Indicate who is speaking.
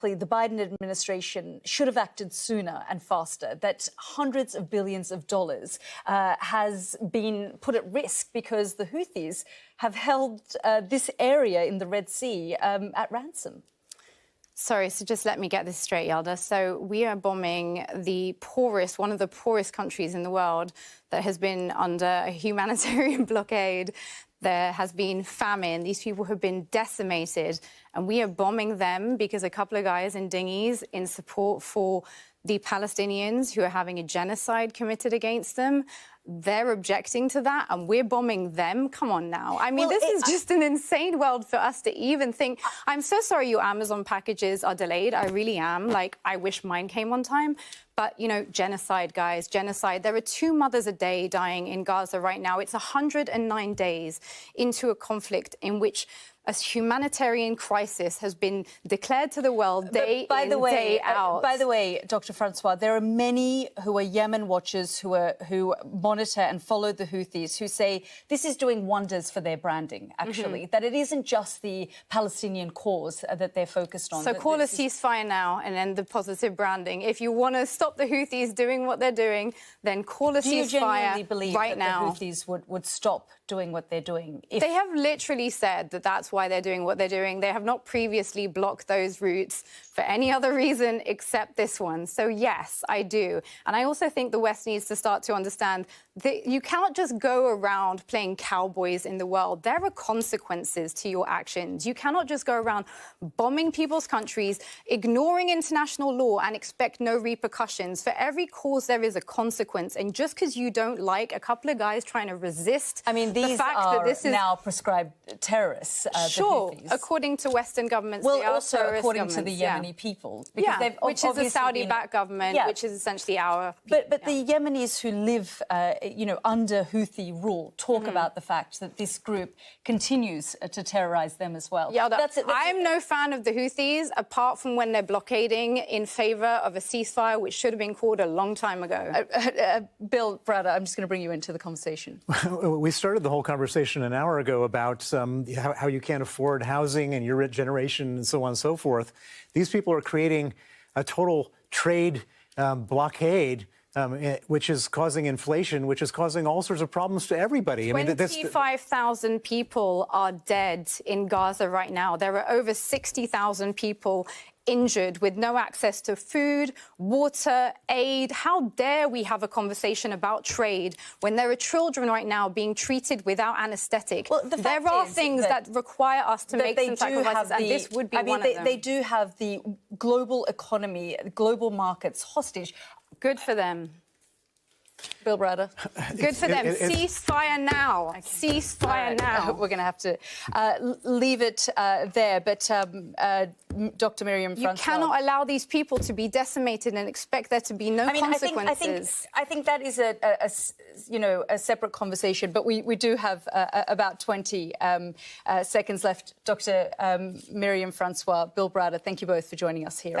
Speaker 1: the Biden administration should have acted sooner and faster, that hundreds of billions of dollars has been put at risk because the Houthis have held this area in the Red Sea at ransom.
Speaker 2: Sorry, so just let me get this straight, Yalda. So we are bombing the poorest, one of the poorest countries in the world that has been under a humanitarian blockade. There has been famine. These people have been decimated. And we are bombing them because a couple of guys in dinghies in support for the Palestinians who are having a genocide committed against them. They're objecting to that, and we're bombing them. Come on now. I mean, this is just an insane world for us to even think. I'm so sorry your Amazon packages are delayed. I really am. Like, I wish mine came on time. But, you know, genocide, guys, genocide. There are 2 mothers a day dying in Gaza right now. It's 109 days into a conflict in which a humanitarian crisis has been declared to the world day in, day out.
Speaker 1: By the way, Dr. François, there are many who are Yemen watchers who monitor and follow the Houthis who say this is doing wonders for their branding, actually, that it isn't just the Palestinian cause that they're focused on.
Speaker 2: So call a ceasefire now and end the positive branding. If you want to stop the Houthis doing what they're doing, then call a ceasefire right now.
Speaker 1: Do you genuinely believe that the Houthis would stop doing what they're doing?
Speaker 2: They have literally said that that's why they're doing what they're doing. They have not previously blocked those routes for any other reason except this one. So, yes, I do. And I also think the West needs to start to understand that you cannot just go around playing cowboys in the world. There are consequences to your actions. You cannot just go around bombing people's countries, ignoring international law and expect no repercussions. For every cause, there is a consequence. And just because you don't like a couple of guys trying to resist...
Speaker 1: I mean, these are now prescribed terrorists.
Speaker 2: Sure, according to Western governments, they are
Speaker 1: also according to the Yemeni people, because they've
Speaker 2: which is a Saudi-backed government, which is essentially our.
Speaker 1: But the Yemenis who live, under Houthi rule talk about the fact that this group continues to terrorise them as well.
Speaker 2: Yeah, I'm no fan of the Houthis, apart from when they're blockading in favour of a ceasefire, which should have been called a long time ago.
Speaker 1: Bill Browder, I'm just going to bring you into the conversation.
Speaker 3: We started the whole conversation an hour ago about how you can't afford housing and your generation and so on and so forth. These people are creating a total trade blockade, which is causing inflation, which is causing all sorts of problems to everybody.
Speaker 2: 25,000 people are dead in Gaza right now. There are over 60,000 people injured with no access to food, water, aid. How dare we have a conversation about trade when there are children right now being treated without anaesthetic? Well, there are things that require us to make some sacrifices, and this would be one of them.
Speaker 1: They do have the global economy, global markets hostage.
Speaker 2: Good for them.
Speaker 1: Bill Browder.
Speaker 2: Good for them. Ceasefire now. Okay. Ceasefire now.
Speaker 1: We're going to have to leave it there. But Dr. Myriam François,
Speaker 2: you cannot allow these people to be decimated and expect there to be no consequences.
Speaker 1: I think that is a separate conversation. But we do have about 20 seconds left. Dr. Myriam François, Bill Browder, thank you both for joining us here.